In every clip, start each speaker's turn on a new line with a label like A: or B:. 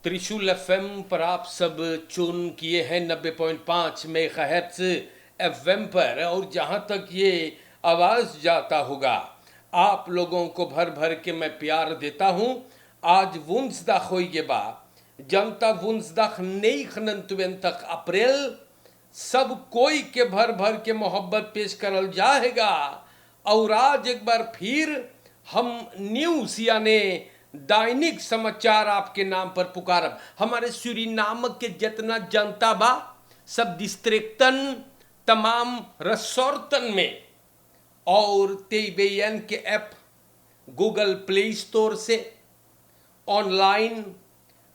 A: त्रिशूल एफएम पर आप सब चुन किए हैं 90.5 मेगाहर्ट्ज एफएम पर। और जहां तक ये आवाज जाता होगा, आप लोगों को भर भर के मैं प्यार देता हूं। आज वुंसदाग होइगेबा, जनता वुंसदाग 29 अप्रैल सब कोई के भर भर के मोहब्बत पेश करल जाएगा। और आज एक बार फिर हम न्यूज यानी दैनिक समाचार आपके नाम पर पुकारब। हमारे सूरीनाम के जितना जनता बा, सब डिस्ट्रिक्टन, तमाम रसोर्तन में, और TBN के ऐप गूगल प्ले स्टोर से ऑनलाइन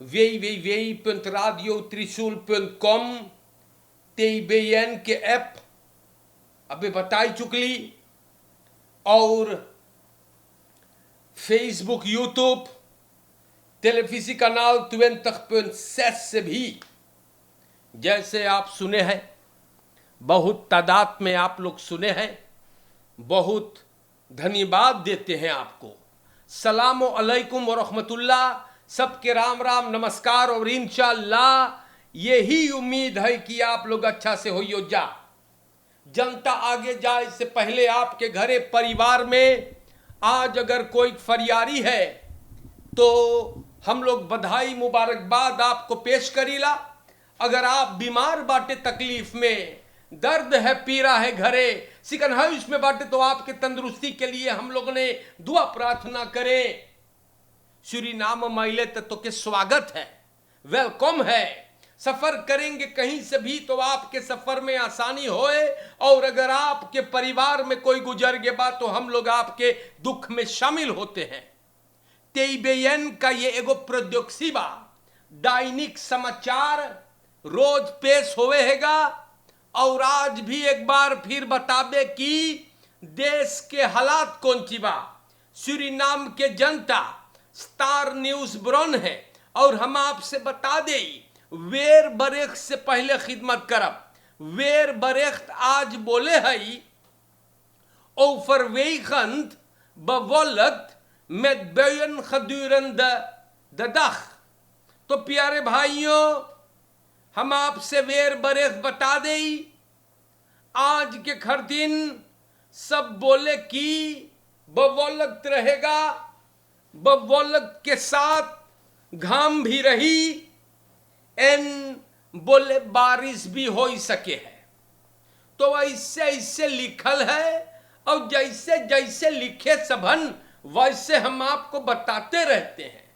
A: www.radiotrishul.com TBN के ऐप अभी बताई चुकली, और फेसबुक, यूट्यूब, टेलीविजन कनाल 20.6 से भी जैसे आप सुने हैं, बहुत तादाद में आप लोग सुने हैं, बहुत धन्यवाद देते हैं आपको। सलाम अलैकुम व रहमतुल्लाह, सबके राम राम नमस्कार। और इंशाअल्लाह यही उम्मीद है कि आप लोग अच्छा से होइयो जा। जनता आगे जाए इससे पहले आपके घरे परिवार में आज अगर कोई फरियारी है तो हम लोग बधाई मुबारकबाद आपको पेश करीला। अगर आप बीमार बाटे, तकलीफ में, दर्द है, पीरा है, घरे सिकन है इसमें बाटे, तो आपके तंदुरुस्ती के लिए हम लोग ने दुआ प्रार्थना करें। सूरीनाम माइले तो के स्वागत है, वेलकम है। सफर करेंगे कहीं से भी तो आपके सफर में आसानी होए, और अगर आपके परिवार में कोई गुजर गया बा तो हम लोग आपके दुख में शामिल होते हैं। TBN का ये एगो प्रौद्योगिकी बा, दैनिक समाचार रोज पेश होएगा। और आज भी एक बार फिर बताबे कि देश के हालात कौन ची बा। सूरीनाम के जनता स्टार न्यूज ब्रॉन है, और हम आपसे बता दें, वेर बरेख्त से पहले खिदमत करब। वेर बरेख्त आज बोले हई ओफर वेखंद बवलत में बेयन खदूरन ददख। तो प्यारे भाइयों, हम आपसे वेर बरेख्त बता दें, आज के खर दिन सब बोले कि बवलत रहेगा, बवलत के साथ घाम भी रही, एन बोले बारिश भी हो ही सके है। तो ऐसे ऐसे लिखल है, और जैसे जैसे लिखे सबन वैसे हम आपको बताते रहते हैं।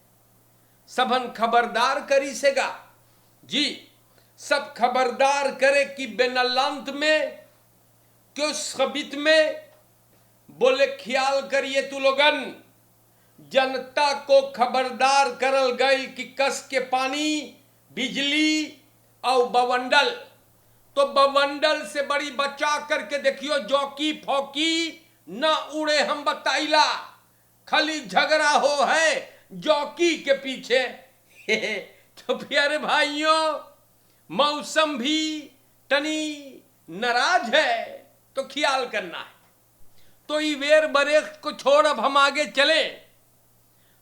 A: सबन खबरदार करी सेगा जी, सब खबरदार करे कि बेनलांत में क्यों खबित में बोले ख्याल करिए तू लोगन। जनता को खबरदार करल गई कि कस के पानी, बिजली और बवंडल, तो बवंडल से बड़ी बचा करके देखियो, जौकी फौकी न उड़े। हम बताइला खाली झगड़ा हो है जौकी के पीछे। तो प्यारे भाइयों, मौसम भी तनी नाराज है, तो ख्याल करना है। तो ये वेर बरेख्त को छोड़ अब हम आगे चले।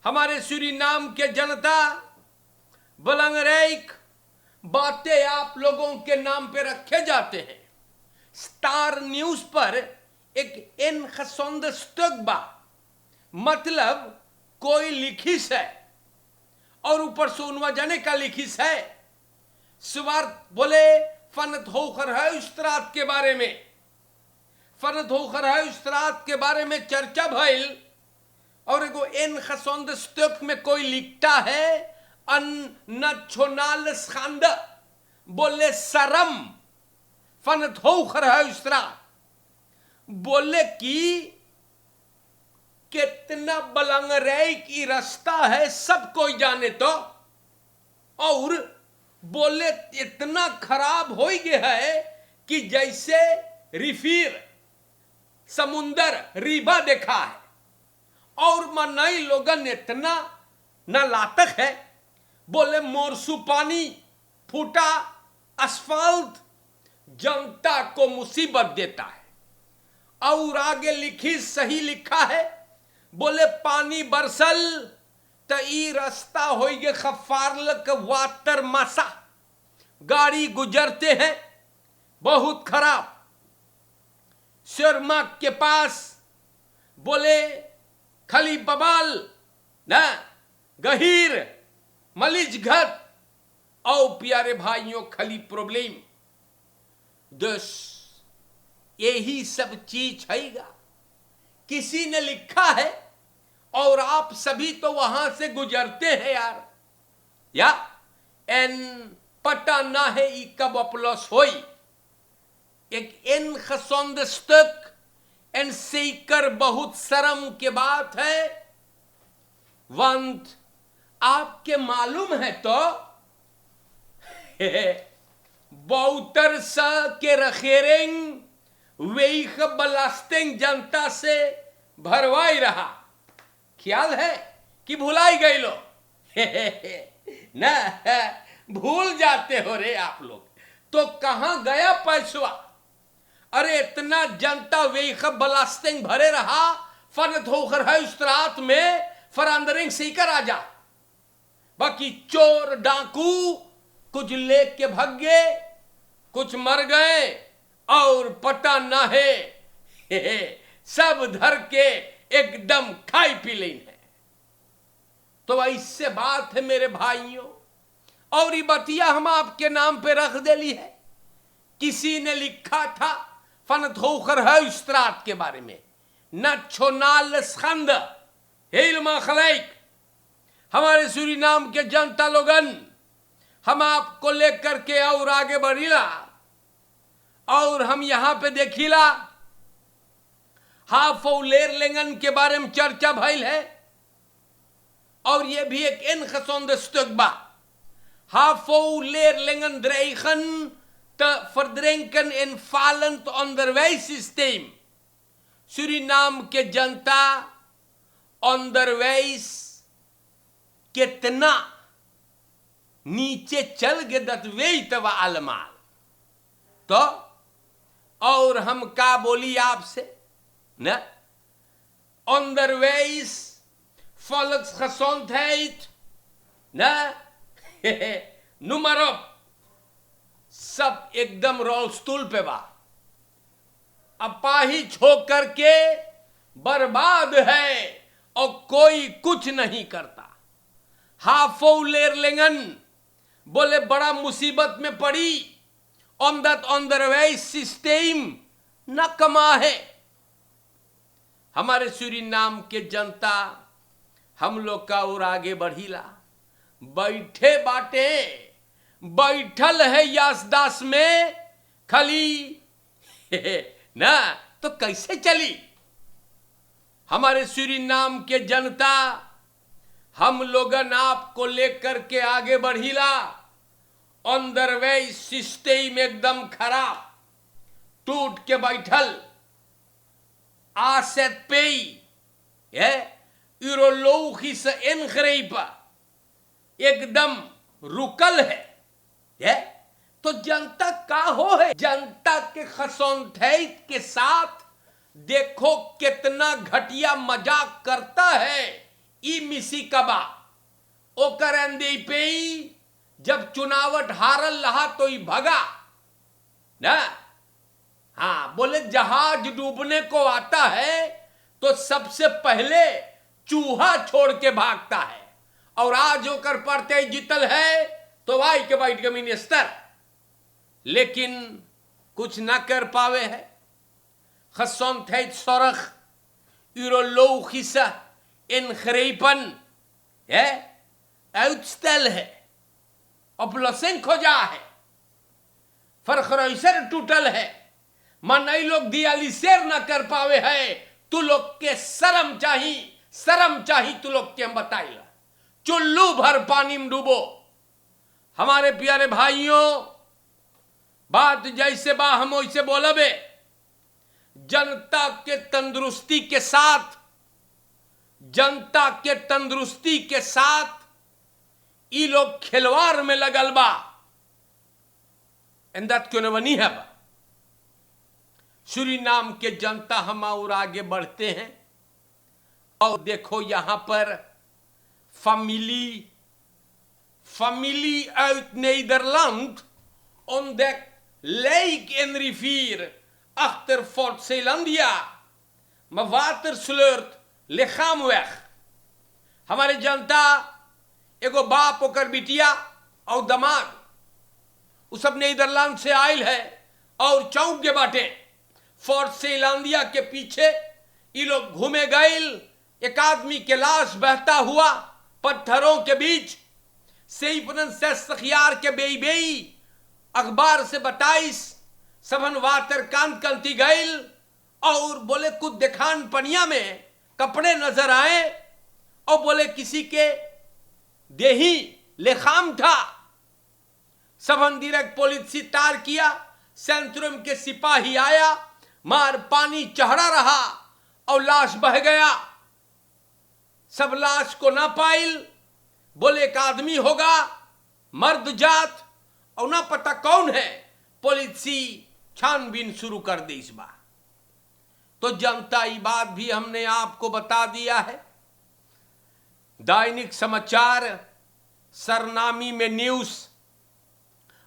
A: हमारे सूरीनाम के जनता बलंगरेक बातें आप लोगों के नाम पे रखे जाते हैं। स्टार न्यूज पर एक इन खसोंद स्टगबा, मतलब कोई लिखिस है और ऊपर से उनवा जाने का लिखिस है। स्वार्थ बोले फनत होकर है उस्तरात के बारे में, फनत होकर है उस्तरात के बारे में चर्चा भइल। और एगो इन खसोंद स्टग में कोई लिखता है nationales schande, बोले शर्म, फनत होकर है उसरा। बोले कि कितना बलंगरे की रास्ता है सब कोई जाने तो, और बोले इतना खराब हो गया है कि जैसे रिफिर समुंदर रिबा देखा है। और मनई लोगन इतना नालातक है, बोले मोरसू पानी फूटा असफाल्ट जनता को मुसीबत देता है। और आगे लिखी सही लिखा है, बोले पानी बरसल तो ई रास्ता होइगे खफारलक वातर मासा, गाड़ी गुजरते हैं बहुत खराब। शर्मा के पास बोले खाली बबाल ना गहीर मलिज घर और प्यारे भाइयों खाली प्रॉब्लम। दस यही सब चीज हैगा, किसी ने लिखा है और आप सभी तो वहां से गुजरते हैं यार, या एन पता ना है ई कब अपलॉस होई। एक इन खसौंद स्टक एन सीकर बहुत शर्म के बात है। वंत आपके मालूम है तो बौतर सा के रखेरेंग वेख बलास्टिंग जनता से भरवाई रहा। ख्याल है कि भुलाई गई लो ना, भूल जाते हो रे आप लोग। तो कहां गया पैसवा? अरे इतना जनता वेख बलास्टिंग भरे रहा, फनत होकर है उस रात में फरांदरिंग सीकर आ जा। बाकी चोर डाकू कुछ लेके भाग गए, कुछ मर गए और पता ना है सब धर के एकदम खाई पी लेन है। तो इससे बात है मेरे भाइयों, और ये बतिया हम आपके नाम पे रख देली है। किसी ने लिखा था फनत होकर है उस रात के बारे में, नछोनाल स्कंद हिलमा खलाइक। हमारे सूरीनाम के जनता लोगन, हम आपको लेकर के और आगे बढ़ीला, और हम यहां पे देखीला हाफ लेर लेंगन के बारे में चर्चा भइल है। और ये भी एक इन खसौंद स्टकबा हाफ लेर लेंगन द्रेखन त फर्द्रेंकन इन फालंत ऑनदरवेज सिस्टम। सूरीनाम के जनता ऑनदरवेज कितना नीचे चल गए दतवेई तवा अलमाल। तो और हम का बोली आपसे ना, ऑनदरवेज फॉल्क्स gesondheid ना नुमरो सब एकदम रोलस्टूल पे बा, अपाहिज होकर के बर्बाद है और कोई कुछ नहीं करता। हाफो लेर लेंगन बोले बड़ा मुसीबत में पड़ी, ऑनदरवेज सिस्टम न कमा है। हमारे सूरीनाम के जनता हम लोग का और आगे बढ़ीला, बैठे बाटे बैठल है यासदास में खाली ना, तो कैसे चली? हमारे सूरीनाम के जनता हम लोगन आपको लेकर के आगे बढ़ीला। ऑनदरवेज सिस्टम एकदम खराब, टूट के बैठल आसेत पेई है यूरोलोगी से इनखरेपा एकदम रुकल है। तो जनता का हो है, जनता के खसौंधैत के साथ देखो कितना घटिया मजाक करता है ई मिसी कबा। ओकर अंदे पे जब चुनावट हारल रहा तो ही भगा ना। हाँ, बोले जहाज डूबने को आता है तो सबसे पहले चूहा छोड़ के भागता है, और आज होकर पड़ते जीतल है तो वाई के बैठ के मिनिस्टर, लेकिन कुछ ना कर पावे है। gesondheid zorg urologische ingrepen है uitstel है, oplossing खोजा है, फरखरैसर टूटल है, मनई लोग दियालिसेर ना कर पावे है। तू लोग के शर्म चाही तू लोग के हम बताइला। चुल्लू भर पानी में डूबो। हमारे प्यारे भाइयों, बात जैसे बा हम वैसे बोलबे। जनता के तंदुरुस्ती के साथ, जनता के तंदुरुस्ती के साथ ई लोग खिलवाड़ में लगल बा। इंदत क्यों न बनी है बा। सूरीनाम के जनता हम और आगे बढ़ते हैं, और देखो यहां पर familie uit Nederland ontdekt lijk en rivier achter Fort Zeelandia, maar water sleurt लिखाम weg। हमारे जनता एगो बाप ओकर बिटिया और दमाद उ सब नीदरलैंड से आयल है और चौक के बाटे फोर्ट सेलांदिया के पीछे ये लोग घूमे गए। एक आदमी के लाश बहता हुआ पत्थरों के बीच से सखियार के बेई बेई अखबार से बताइस सबन वाटर कान कंती गईल और बोले कुछ दिखान पनिया में कपड़े नजर आए और बोले किसी के देही लेखाम था। सबन डायरेक्ट पुलिस तार किया, सेंट्रम के सिपाही आया, मार पानी चढ़ा रहा और लाश बह गया। सब लाश को ना पाइल, बोले एक आदमी होगा मर्द जात और ना पता कौन है। पुलिस छानबीन शुरू कर दी इस बार। तो जनता ये बात भी हमने आपको बता दिया है। दैनिक समाचार सरनामी में न्यूज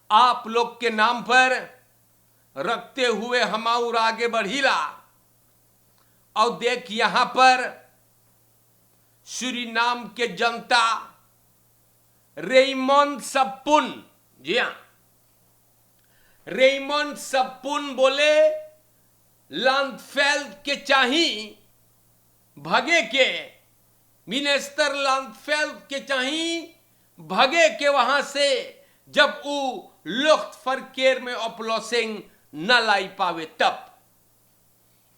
A: आप लोग के नाम पर रखते हुए हम और आगे बढ़ीला और देख यहां पर सूरीनाम के जनता रेमंड सप्पुन, जी हां रेमंड सप्पुन बोले लांडफेल्ड के चाही भगे के, मिनिस्टर लांडफेल्ड के चाही भगे के वहां से जब वो लुफ्तवर्के में ऑपलोसिंग न लाई पावे तब।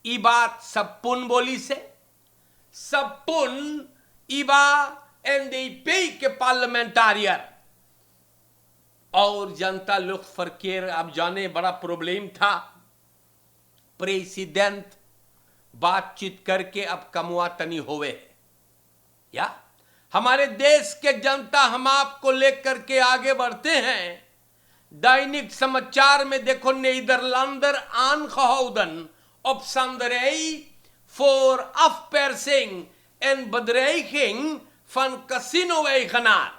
A: ई बात सप्पुन बोली से सप्पुन इबा एनडीपी के पार्लियामेंटारियर और जनता लुफ्तवर्के आप जाने बड़ा प्रॉब्लम था। प्रेसिडेंट बातचीत करके अब कमुआ तनी होवे है या हमारे देश के जनता हम आपको लेकर के आगे बढ़ते हैं। दैनिक समाचार में देखो नीदरलैंडर aangehouden op Sanderij voor afpersing en bedreiging van casino-eigenaar।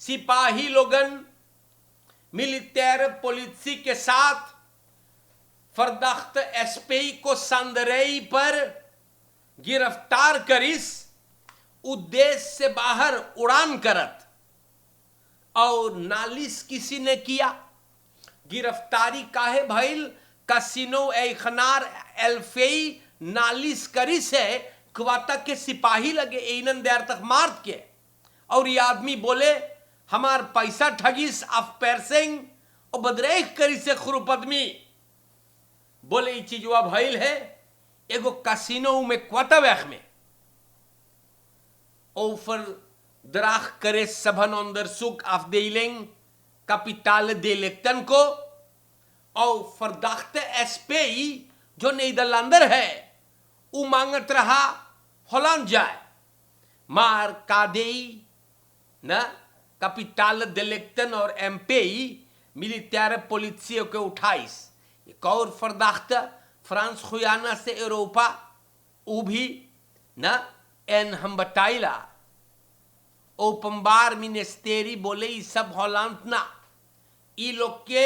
A: सिपाही लोगन मिलिटेर पुलिस के साथ फरदख्त एसपी को संदरई पर गिरफ्तार करिस उद्देश्य से बाहर उड़ान करत और नालिश किसी ने किया। गिरफ्तारी काहे भइल? कसिनो एखनार एल्फेई नालिश करिस है क्वाता के सिपाही लगे एनन देर तक मार के और ये आदमी बोले हमार पैसा ठगिस अफ पैरसिंग और बदरेख करी से खुरुपदमी बोले ये चीज हुआ भइल है एगो कसिनो में क्वातावैख में ओफर द्राख करे सबन onderzoek afdeling kapitaal delicten को और फरदाख्त एसपी जो नीदरलैंडर है वो मांगत रहा होलैंड जाए मार कादेई ना kapitaal delicten और एमपी मिलिटेर पुलिसियों के 28 एक और फरदाख्ता फ्रांस खुयाना से यूरोपा वो भी ना एन हम बताइला ओपनबार मिनिस्टेरी बोले ये सब हॉलैंड ना ये लोग के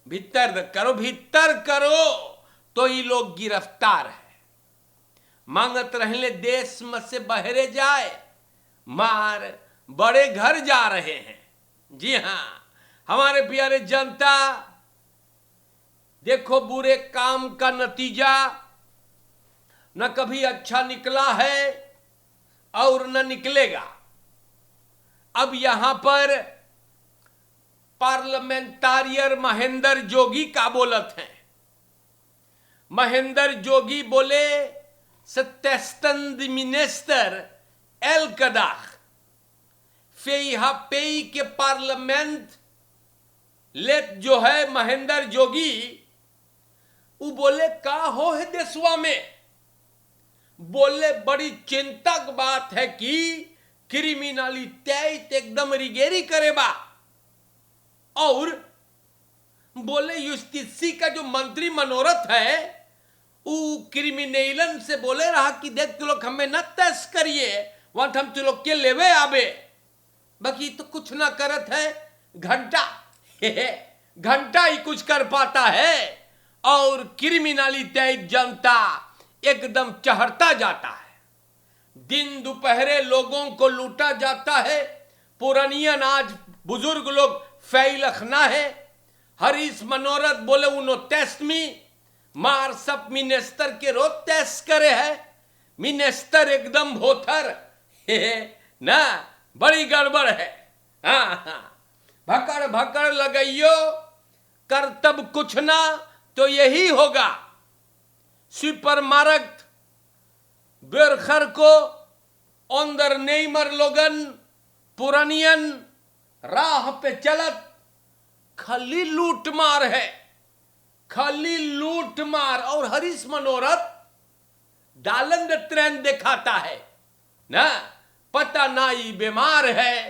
A: भीतर करो तो ये लोग गिरफ्तार है मांगत रहले देश में से बहरे जाए मार बड़े घर जा रहे हैं। जी हां हमारे प्यारे जनता देखो बुरे काम का नतीजा न कभी अच्छा निकला है और न निकलेगा। अब यहां पर पार्लियामेंटारियर महेंद्र जोगी का बोलत हैं। महेंद्र जोगी बोले सत्तेस्तंद मिनिस्टर एल कदाख फेई के पार्लियामेंट लेट जो है महेंद्र जोगी वो बोले का हो है देशवा में बोले बड़ी चिंता की बात है कि क्रिमिनलिटी एकदम रिगेरी करेबा और बोले यूस्टिसी का जो मंत्री मनोरथ है वो क्रिमिनलन से बोले रहा कि देख लोग हमें न तस करिए वहां हम तो लोग के लेवे आबे, बाकी तो कुछ ना करत है। घंटा घंटा ही कुछ कर पाता है और क्रिमिनलिटी जनता एकदम चढ़ता जाता है। दिन दोपहरे लोगों को लूटा जाता है। पुरानियन आज बुजुर्ग लोग फैलखना है। हरीश मनोरथ बोले उनो टेस्ट में मार सब मिनिस्टर के रोज टेस्ट करे है। मिनिस्टर एकदम भोथर ना, बड़ी गड़बड़ है। हाँ, भकड़ भकड़ लगाइयो कर तब कुछ ना तो यही होगा। सुपर मार्केट बेरखर को अंदर नेमर लोगन पुरानियन राह पे चलत खाली लूट मार है, खाली लूट मार। और हरीश मनोरथ दालंद ट्रेंड दिखाता है ना, पता ना ही बीमार है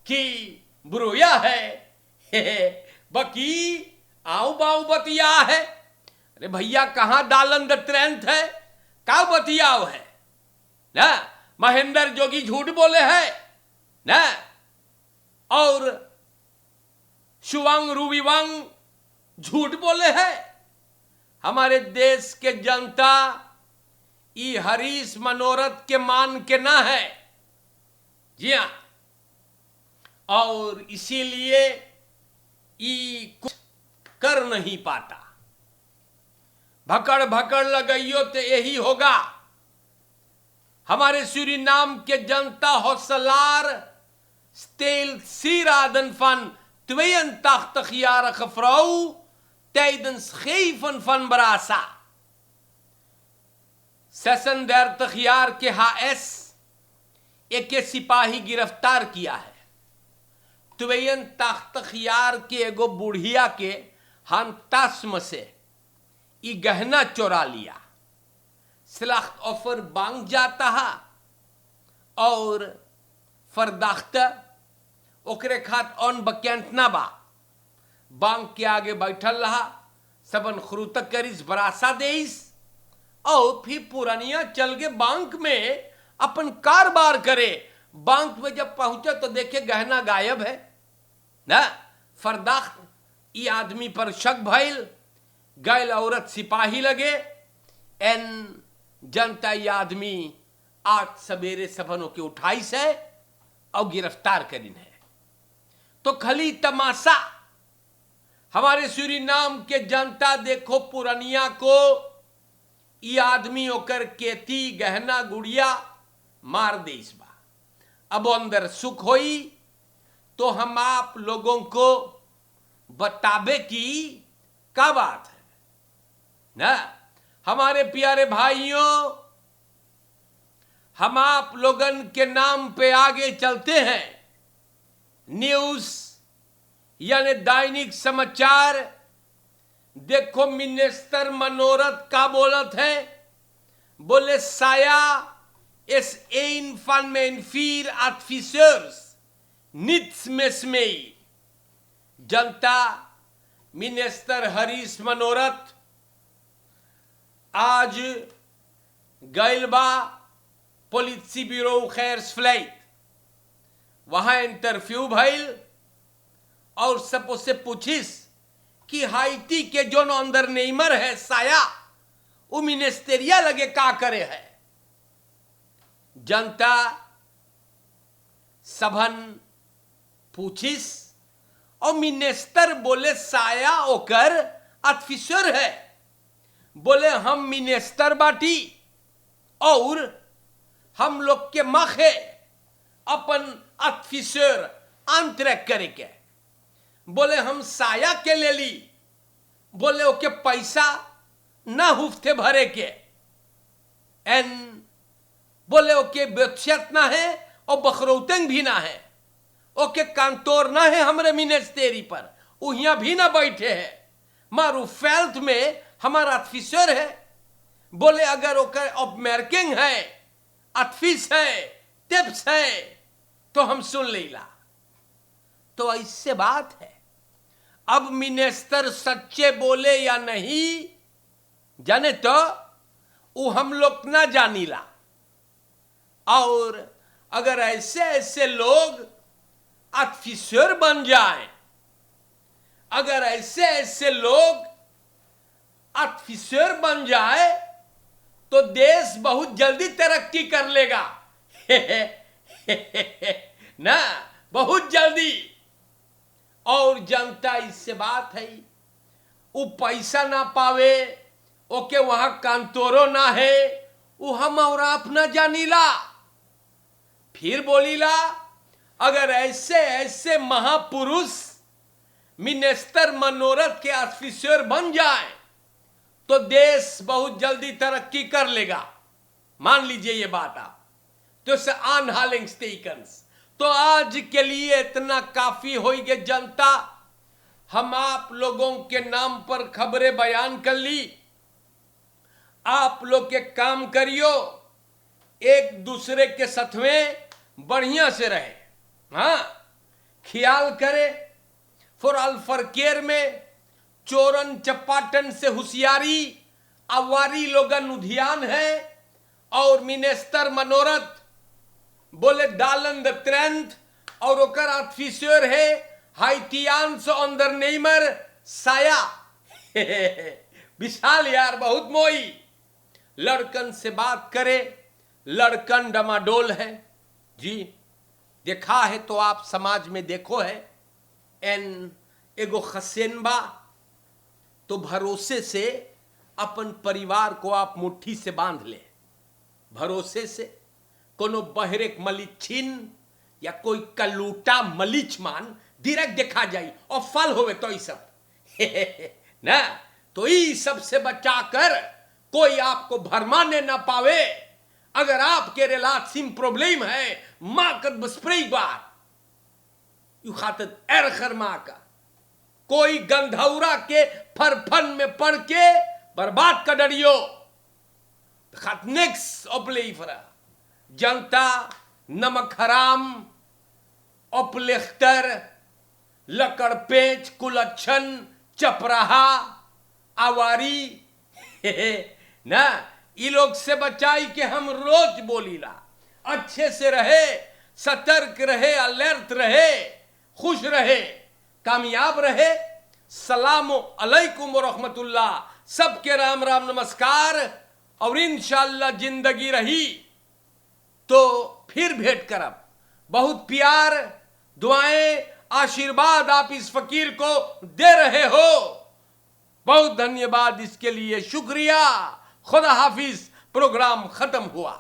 A: कि बुरोया है बाकी आओ बाऊ बतिया है। अरे भैया कहां दालंद ट्रेंड है, का बतियाव है ना। महेंद्र जोगी झूठ बोले है ना, और शुवांग रूविवांग झूठ बोले है। हमारे देश के जनता ई हरीश मनोरथ के मान के ना है, जी हां, और इसीलिए ई कुछ कर नहीं पाता। भकड़ भकड़ लगाइयो तो यही होगा। हमारे सूरीनाम के जनता हौसलार स्टेल सीरादन फन tweeën jarige vrouw tijdens geven van Brasa 36 jaar के HS एक सिपाही गिरफ्तार किया है। 82 jaar के एगो बुढ़िया के हंतास्म से ई गहना चोरा लिया। स्लाख्त ऑफर बांग जाता है और फरदाख्त ओकरे खात ऑन बक्यांत ना बा। बांग के आगे बैठल रहा, सबन खरूतक करिस बरासा देइस और फिर पुरानिया चल के बैंक में अपन कारोबार करे। बैंक में जब पहुंचे तो देखे गहना गायब है ना। फरदाख्त ई आदमी पर शक भइल, गैल औरत सिपाही लगे। एन जनता ये आदमी आज सवेरे सबनों के उठाइस है और गिरफ्तार करीन है। तो खली तमाशा हमारे सूरीनाम के जनता देखो पुरानिया को ये आदमी होकर केती गहना गुड़िया मार दे इस बार। अब अंदर सुख होई तो हम आप लोगों को बताबे की क्या बात है ना। हमारे प्यारे भाइयों, हम आप लोगन के नाम पे आगे चलते हैं। न्यूज यानी दैनिक समाचार देखो मिनिस्टर मनोरथ का बोलत है। बोले साया es een van mijn 4 adviseurs niets mis mee। जनता मिनिस्टर हरीश मनोरथ आज गैलबा पॉलिसी ब्यूरो खैर्स फ्लाइट, वहां इंटरव्यू भइल और सब उससे पूछिस कि हाइती के जो अंदर नेमर है साया वो मिनिस्टेरिया लगे का करे है। जनता सभन पूछिस और मिनिस्टर बोले साया ओकर ऑफिसर है। बोले हम मिनिस्टर बाटी और हम लोग के मख है अपन ऑफिसर अंतरक करे के। बोले हम साया के ले ली, बोले ओके पैसा ना हुफ्ते भरे के। एन बोले ओके बेचत ना है और बखरौतंग भी ना है, ओके कांतोर ना है हमरे मिनिस्टेरी पर, उहियां भी ना बैठे है। मारू फेल्थ में हमारा ऑफिसर है। बोले अगर ओकर ऑफमेर्किंग है, ऑफिस है, टिप्स है तो हम सुन लेला। तो ऐसे बात है। अब मिनिस्टर सच्चे बोले या नहीं जाने तो वो हम लोग ना जानीला। और अगर ऐसे ऐसे लोग ऑफिसर बन जाएं, अगर ऐसे ऐसे लोग ऑफिसर बन जाए तो देश बहुत जल्दी तरक्की कर लेगा। ना, बहुत जल्दी। और जनता इससे बात है, वो पैसा ना पावे, ओके वहां कांतोरो ना है, वो हम और आप ना जानीला। फिर बोलीला, अगर ऐसे ऐसे महापुरुष मिनिस्टर मनोरथ के ऑफिसर बन जाए तो देश बहुत जल्दी तरक्की कर लेगा। मान लीजिए ये बात आप तो से आनहालिंग्स। तो आज के लिए इतना काफी होगी जनता। हम आप लोगों के नाम पर खबरें बयान कर ली। आप लोग के काम करियो, एक दूसरे के साथ में बढ़िया से रहे। हाँ, ख्याल करे। फॉर अल्फर केयर में चोरन चपाटन से होशियारी, अवारी लोगन उधियान है। और मिनिस्टर मनोरथ बोले डालन द त्रंत, और ओकर ऑफिसर है हाइतियान से अंदर नेमर साया। विशाल यार, बहुत मोई। लड़कन से बात करे, लड़कन डमाडोल है जी। देखा है तो आप समाज में देखो है, एन एगो खसेनबा तो भरोसे से अपन परिवार को आप मुट्ठी से बांध ले। भरोसे से कोनो बहरेक मलिछिन या कोई कलूटा मलिचमान direct देखा जाए और फल होवे तो ये सब ना, तो ये सब से बचाकर कोई आपको भरमाने ना पावे। अगर आपके रिलेशन प्रॉब्लम है, मां कर बस्प्रे बार यू खातर एरखर मां का कोई गंधौरा के फरफन में पड़ के बर्बाद कर डरियो। नेक्स्ट ऑपलेफरा जनता नमक हराम, अपलेख्तर, लकड़पेच, कुलच्छन, चपराहा, आवारी ना, ये लोग से बचाई के हम रोज बोलीला। अच्छे से रहे, सतर्क रहे, अलर्ट रहे, खुश रहे, कामयाब रहे। सलाम अलैकुम व रहमतुल्लाह। सबके राम राम नमस्कार। और इंशाअल्लाह जिंदगी रही तो फिर भेंट करब। बहुत प्यार, दुआएं, आशीर्वाद आप इस फकीर को दे रहे हो, बहुत धन्यवाद इसके लिए, शुक्रिया। खुदा हाफिज। प्रोग्राम खत्म हुआ।